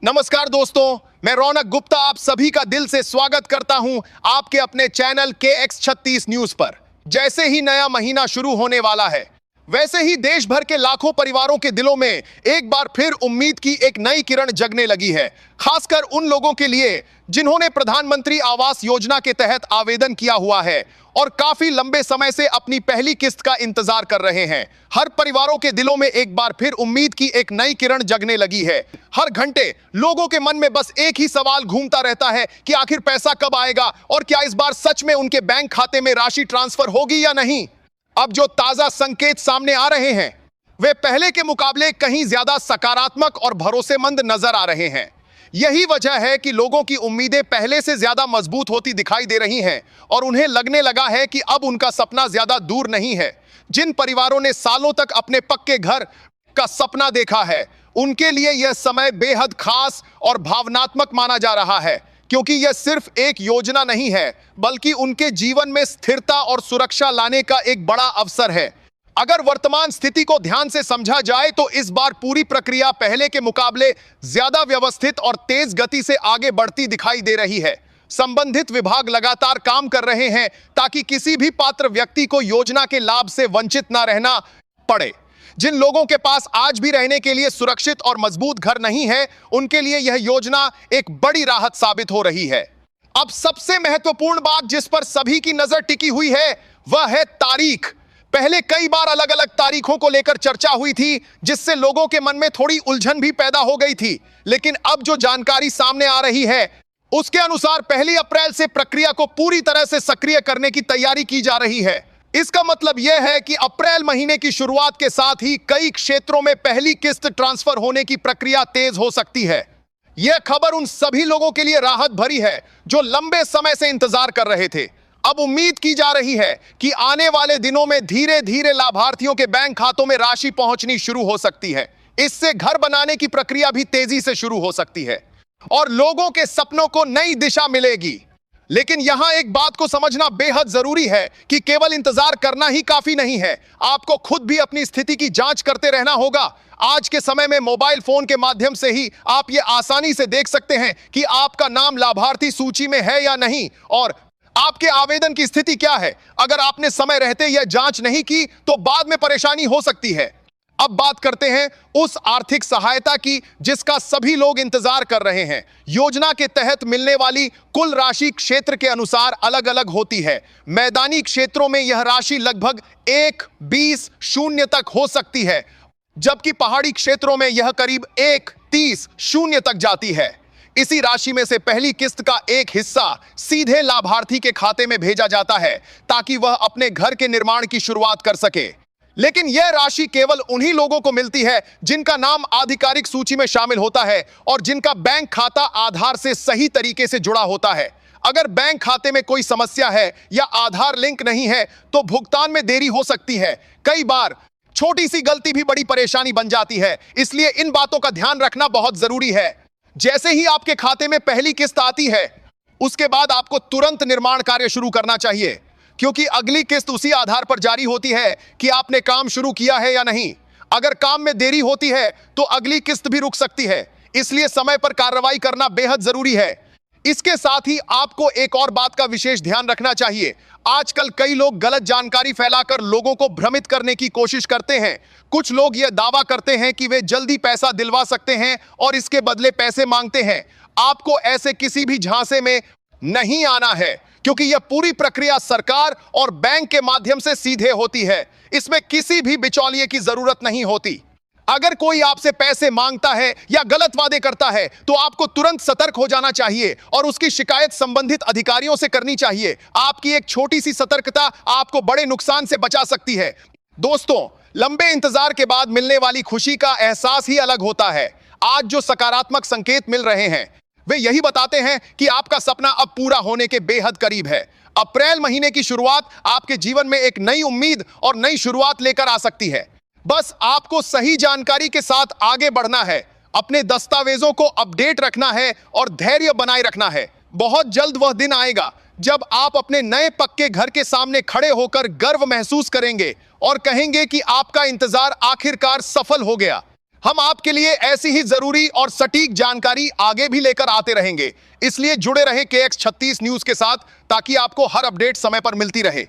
नमस्कार दोस्तों, मैं रौनक गुप्ता आप सभी का दिल से स्वागत करता हूं आपके अपने चैनल KX36 न्यूज पर। जैसे ही नया महीना शुरू होने वाला है, वैसे ही देश भर के लाखों परिवारों के दिलों में एक बार फिर उम्मीद की एक नई किरण जगने लगी है। खासकर उन लोगों के लिए जिन्होंने प्रधानमंत्री आवास योजना के तहत आवेदन किया हुआ है और काफी लंबे समय से अपनी पहली किस्त का इंतजार कर रहे हैं। हर परिवारों के दिलों में एक बार फिर उम्मीद की एक नई किरण जगने लगी है। हर घंटे लोगों के मन में बस एक ही सवाल घूमता रहता है कि आखिर पैसा कब आएगा और क्या इस बार सच में उनके बैंक खाते में राशि ट्रांसफर होगी या नहीं। अब जो ताजा संकेत सामने आ रहे हैं, वे पहले के मुकाबले कहीं ज्यादा सकारात्मक और भरोसेमंद नजर आ रहे हैं। यही वजह है कि लोगों की उम्मीदें पहले से ज्यादा मजबूत होती दिखाई दे रही हैं और उन्हें लगने लगा है कि अब उनका सपना ज्यादा दूर नहीं है। जिन परिवारों ने सालों तक अपने पक्के घर का सपना देखा है, उनके लिए यह समय बेहद खास और भावनात्मक माना जा रहा है, क्योंकि यह सिर्फ एक योजना नहीं है, बल्कि उनके जीवन में स्थिरता और सुरक्षा लाने का एक बड़ा अवसर है। अगर वर्तमान स्थिति को ध्यान से समझा जाए तो इस बार पूरी प्रक्रिया पहले के मुकाबले ज्यादा व्यवस्थित और तेज गति से आगे बढ़ती दिखाई दे रही है। संबंधित विभाग लगातार काम कर रहे हैं ताकि किसी भी पात्र व्यक्ति को योजना के लाभ से वंचित न रहना पड़े। जिन लोगों के पास आज भी रहने के लिए सुरक्षित और मजबूत घर नहीं है, उनके लिए यह योजना एक बड़ी राहत साबित हो रही है। अब सबसे महत्वपूर्ण बात जिस पर सभी की नजर टिकी हुई है, वह है तारीख। पहले कई बार अलग अलग तारीखों को लेकर चर्चा हुई थी, जिससे लोगों के मन में थोड़ी उलझन भी पैदा हो गई थी। लेकिन अब जो जानकारी सामने आ रही है, उसके अनुसार 1 अप्रैल से प्रक्रिया को पूरी तरह से सक्रिय करने की तैयारी की जा रही है। इसका मतलब यह है कि अप्रैल महीने की शुरुआत के साथ ही कई क्षेत्रों में पहली किस्त ट्रांसफर होने की प्रक्रिया तेज हो सकती है। यह खबर उन सभी लोगों के लिए राहत भरी है जो लंबे समय से इंतजार कर रहे थे। अब उम्मीद की जा रही है कि आने वाले दिनों में धीरे धीरे लाभार्थियों के बैंक खातों में राशि पहुंचनी शुरू हो सकती है। इससे घर बनाने की प्रक्रिया भी तेजी से शुरू हो सकती है और लोगों के सपनों को नई दिशा मिलेगी। लेकिन यहां एक बात को समझना बेहद जरूरी है कि केवल इंतजार करना ही काफी नहीं है, आपको खुद भी अपनी स्थिति की जांच करते रहना होगा। आज के समय में मोबाइल फोन के माध्यम से ही आप ये आसानी से देख सकते हैं कि आपका नाम लाभार्थी सूची में है या नहीं और आपके आवेदन की स्थिति क्या है। अगर आपने समय रहते यह जांच नहीं की तो बाद में परेशानी हो सकती है। अब बात करते हैं उस आर्थिक सहायता की जिसका सभी लोग इंतजार कर रहे हैं। योजना के तहत मिलने वाली कुल राशि क्षेत्र के अनुसार अलग अलग होती है। मैदानी क्षेत्रों में यह राशि लगभग 1-20 तक हो सकती है, जबकि पहाड़ी क्षेत्रों में यह करीब 1-30 तक जाती है। इसी राशि में से पहली किस्त का एक हिस्सा सीधे लाभार्थी के खाते में भेजा जाता है ताकि वह अपने घर के निर्माण की शुरुआत कर सके। लेकिन यह राशि केवल उन्हीं लोगों को मिलती है जिनका नाम आधिकारिक सूची में शामिल होता है और जिनका बैंक खाता आधार से सही तरीके से जुड़ा होता है। अगर बैंक खाते में कोई समस्या है या आधार लिंक नहीं है तो भुगतान में देरी हो सकती है। कई बार छोटी सी गलती भी बड़ी परेशानी बन जाती है, इसलिए इन बातों का ध्यान रखना बहुत जरूरी है। जैसे ही आपके खाते में पहली किस्त आती है, उसके बाद आपको तुरंत निर्माण कार्य शुरू करना चाहिए, क्योंकि अगली किस्त उसी आधार पर जारी होती है कि आपने काम शुरू किया है या नहीं। अगर काम में देरी होती है तो अगली किस्त भी रुक सकती है, इसलिए समय पर कार्रवाई करना बेहद जरूरी है। इसके साथ ही आपको एक और बात का विशेष ध्यान रखना चाहिए। आजकल कई लोग गलत जानकारी फैलाकर लोगों को भ्रमित करने की कोशिश करते हैं। कुछ लोग यह दावा करते हैं कि वे जल्दी पैसा दिलवा सकते हैं और इसके बदले पैसे मांगते हैं। आपको ऐसे किसी भी झांसे में नहीं आना है, क्योंकि यह पूरी प्रक्रिया सरकार और बैंक के माध्यम से सीधे होती है। इसमें किसी भी बिचौलिए की जरूरत नहीं होती। अगर कोई आपसे पैसे मांगता है या गलत वादे करता है तो आपको तुरंत सतर्क हो जाना चाहिए और उसकी शिकायत संबंधित अधिकारियों से करनी चाहिए। आपकी एक छोटी सी सतर्कता आपको बड़े नुकसान से बचा सकती है। दोस्तों, लंबे इंतजार के बाद मिलने वाली खुशी का एहसास ही अलग होता है। आज जो सकारात्मक संकेत मिल रहे हैं, वे यही बताते हैं कि आपका सपना अब पूरा होने के बेहद करीब है। अप्रैल महीने की शुरुआत आपके जीवन में एक नई उम्मीद और नई शुरुआत लेकर आ सकती है। बस आपको सही जानकारी के साथ आगे बढ़ना है, अपने दस्तावेजों को अपडेट रखना है और धैर्य बनाए रखना है। बहुत जल्द वह दिन आएगा जब आप अपने नए पक्के घर के सामने खड़े होकर गर्व महसूस करेंगे और कहेंगे कि आपका इंतजार आखिरकार सफल हो गया। हम आपके लिए ऐसी ही जरूरी और सटीक जानकारी आगे भी लेकर आते रहेंगे, इसलिए जुड़े रहें KX36 न्यूज के साथ ताकि आपको हर अपडेट समय पर मिलती रहे।